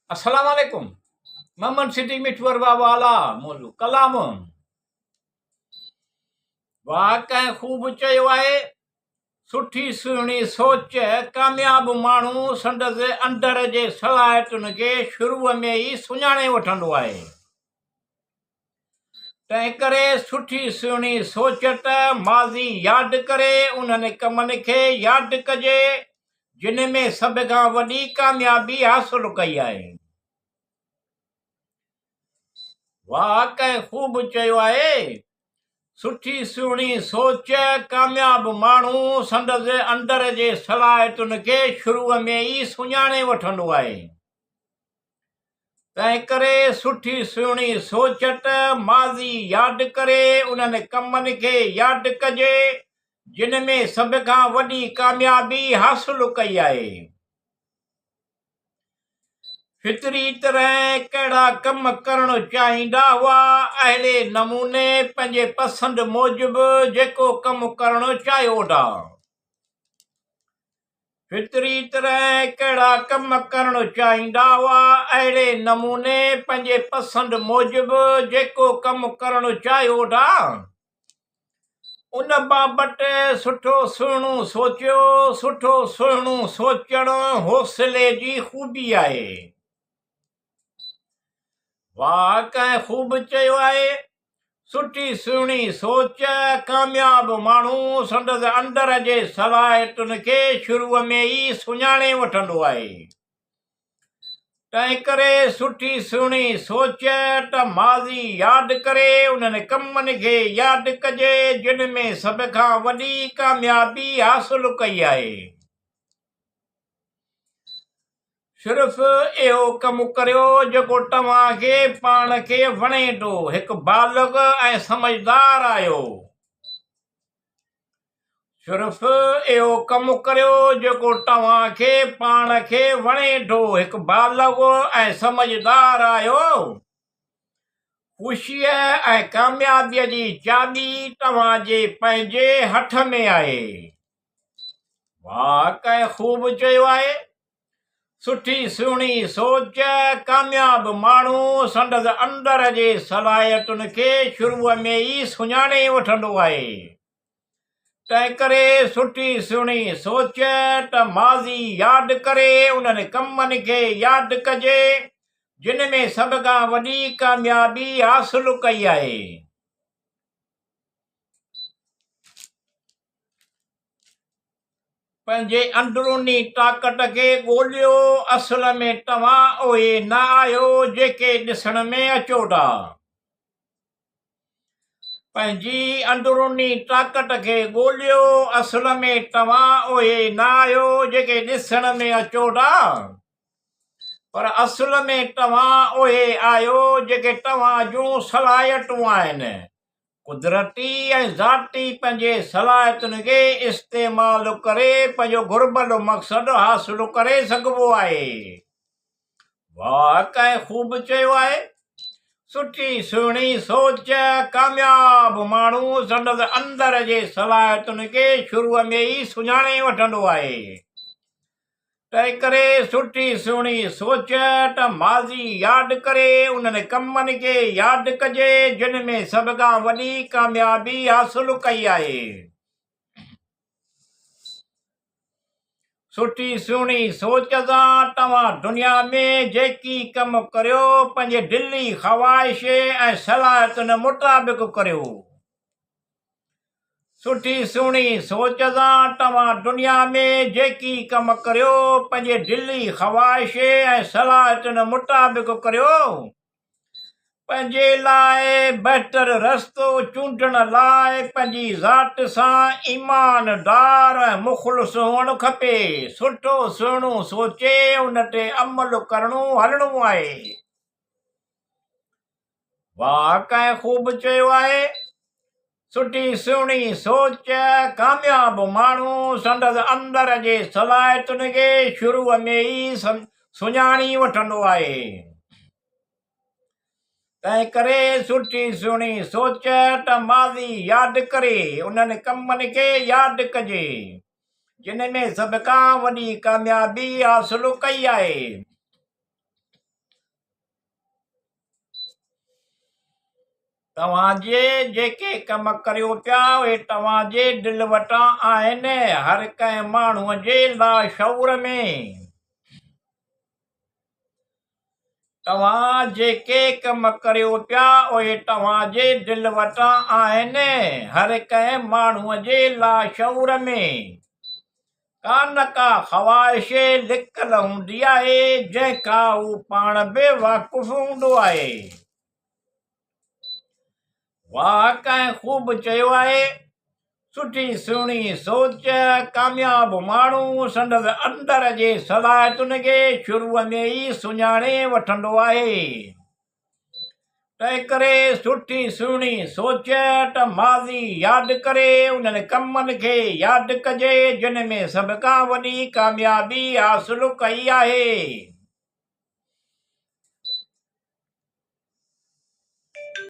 अस्सलाम वालेकुम। मोहम्मद सिद्दीक मिठवर वाला मोलू कलाम वाकई खूब चयो आहे। सुठी सुहिणी सोच कामयाब माण्हू संदसि अंदर जे सलाहियतुनि खे शुरूअ में ई सुञाणे वठंदो आहे। तंहिं करे सुठी सुहिणी सोच त माज़ी यादि करे उन्हनि कमनि खे यादि कजे जिन में सभ खां वॾी कामयाबी हासिल कई आहे। वाकई खूब चयो आहे। सुठी सुहिणी सोच कामयाब माण्हू संदसि अंदर जे सलाहियतुनि खे शुरूअ में ई सुञाणे वठंदो आहे। तंहिं करे सुठी सुहिणी सोच त माज़ी यादि करे उन्हनि कमनि खे यादि कजे जिन में सभ खां वॾी कामयाबी हासिल कई आहे। फितरी तरह कहिड़ा कम करणु चाहींदा हुआ, अहिड़े नमूने पंहिंजे पसंदि मूजिबि जेको कमु करणु चाहियो था। फितरी तरह कहिड़ा कम करणु चाहींदा हुआ, अहिड़े नमूने पंहिंजे पसंदि मूजिबि जेको कमु करणु चाहियो था। उन बाबति सुठो सुहिणो सोचियो। सुठो सुहिणो सोचणु हौसले जी ख़ूबी आहे। वाकई खूब चयो आहे। सुठी सुहिणी सोच कामयाब माण्हू संदसि अंदर जे सलाहियतुनि खे शुरूअ में ई सुञाणे वठंदो आहे। तंहिं करे सुठी सुहिणी सोच त माज़ी यादि करे उन्हनि कमनि खे यादि कजे जिन में सभ खां वॾी कामयाबी हासिल कई आहे। सिर्फ़ु इहो कमु करियो जेको तव्हांखे पाण खे वणे थो। हिकु बालिग़ ऐं समझदार आहियो। सिर्फ़ु इहो कमु करियो जेको तव्हांखे पाण खे वणे थो। हिकु बालिग़ ऐं समझदार आहियो। ख़ुशीअ ऐं कामयाबीअ जी चाॿी तव्हांजे पंहिंजे हथ में आहे। वाकई खूब चयो आहे। सुठी सुहिणी सोच कामयाब माण्हू संदसि अंदर जे सलाहियतुनि खे शुरूअ में ई सुञाणे वठंदो आहे। तंहिं करे सुठी सुहिणी सोच त माज़ी यादि करे उन्हनि कमनि खे यादि कजे जिन में सभ खां वॾी कामयाबी हासिल कई आहे। पंहिंजे अंदरूनी ताक़त खे ॻोल्हियो। असल में तव्हां उहे न आहियो जेके ॾिसण में अचो था। पंहिंजी अंदरूनी ताक़त खे ॻोल्हियो। असल में तव्हां उहे न आहियो जेके ॾिसण में अचो था, पर असल में तव्हां उहे आहियो जेके तव्हां जूं सलाहियतूं आहिनि। कुदरती ऐं ज़ाती पंहिंजे सलाहियतुनि खे इस्तेमालु करे पंहिंजो घुर्बल मक़सदु हासिल करे सघिबो आहे। वाकई खूब चयो आहे। सुठी सुहिणी सोच कामयाब माण्हू संदसि अंदर जे सलाहियतुनि खे शुरूअ में ई सुञाणे वठंदो आहे। तंहिं करे सुठी सुहिणी सोच त माज़ी यादि करे उन्हनि कमनि खे यादि कजे जिन में सभ खां वॾी कामयाबी हासिल कई आहे। सुठी सुहिणी सोच सां तव्हां दुनिया में जेकी कमु करियो पंहिंजे दिली ख़्वाहिश ऐं सलाहियतुनि मुताबिक़ करियो। सुठी सुहिणी सोच सां तव्हां दुनिया में जेकी कमु करियो पंहिंजे दिली ख़्वाहिश ऐं सलाहियतुनि मुताबिक़ करियो। पंहिंजे लाइ बहितर रस्तो चूंडण लाइ पंहिंजी ज़ात सां ईमानदार ऐं मुख़लिस हुअणु खपे। सुठो सुहिणो सोचे उन ते अमल करणो हलणो आहे। वाकई खूब चयो आहे। सुठी सुहिणी सोच कामयाब माण्हू संदसि अंदर जे सलाहियतुनि खे शुरूअ में ई सुञाणी वठंदो आहे। तंहिं करे सुठी सुहिणी सोच त माज़ी यादि करे उन्हनि कमनि खे यादि कजे जिन में सभ खां वॾी कामयाबी हासिल कई आहे। तव्हांजे जेके कम करियो पिया उहे तव्हांजे दिल वटां आहिनि, हर कंहिं माण्हूअ जे लाशऊर में। तव्हां जेके कम करियो पिया उहे तव्हांजे दिल वटां आहिनि, हर कंहिं माण्हूअ जे लाशऊर में। का न का ख़्वाहिश लिकल हूंदी आहे जंहिंखां हू पाण बि वाक़ुफ़ हूंदो आहे। वाह, कंहिं ख़ूब चयो आहे, सुठी सुहिणी सोच कामयाब माण्हू संदसि अंदर जे सलाहियतुनि खे शुरूअ में ई सुञाणे वठंदो आहे। तंहिं करे सुठी सुहिणी सोच त माज़ी यादि करे उन्हनि कमनि खे यादि कजे जिन में सभ खां वॾी कामयाबी हासिलु कई आहे।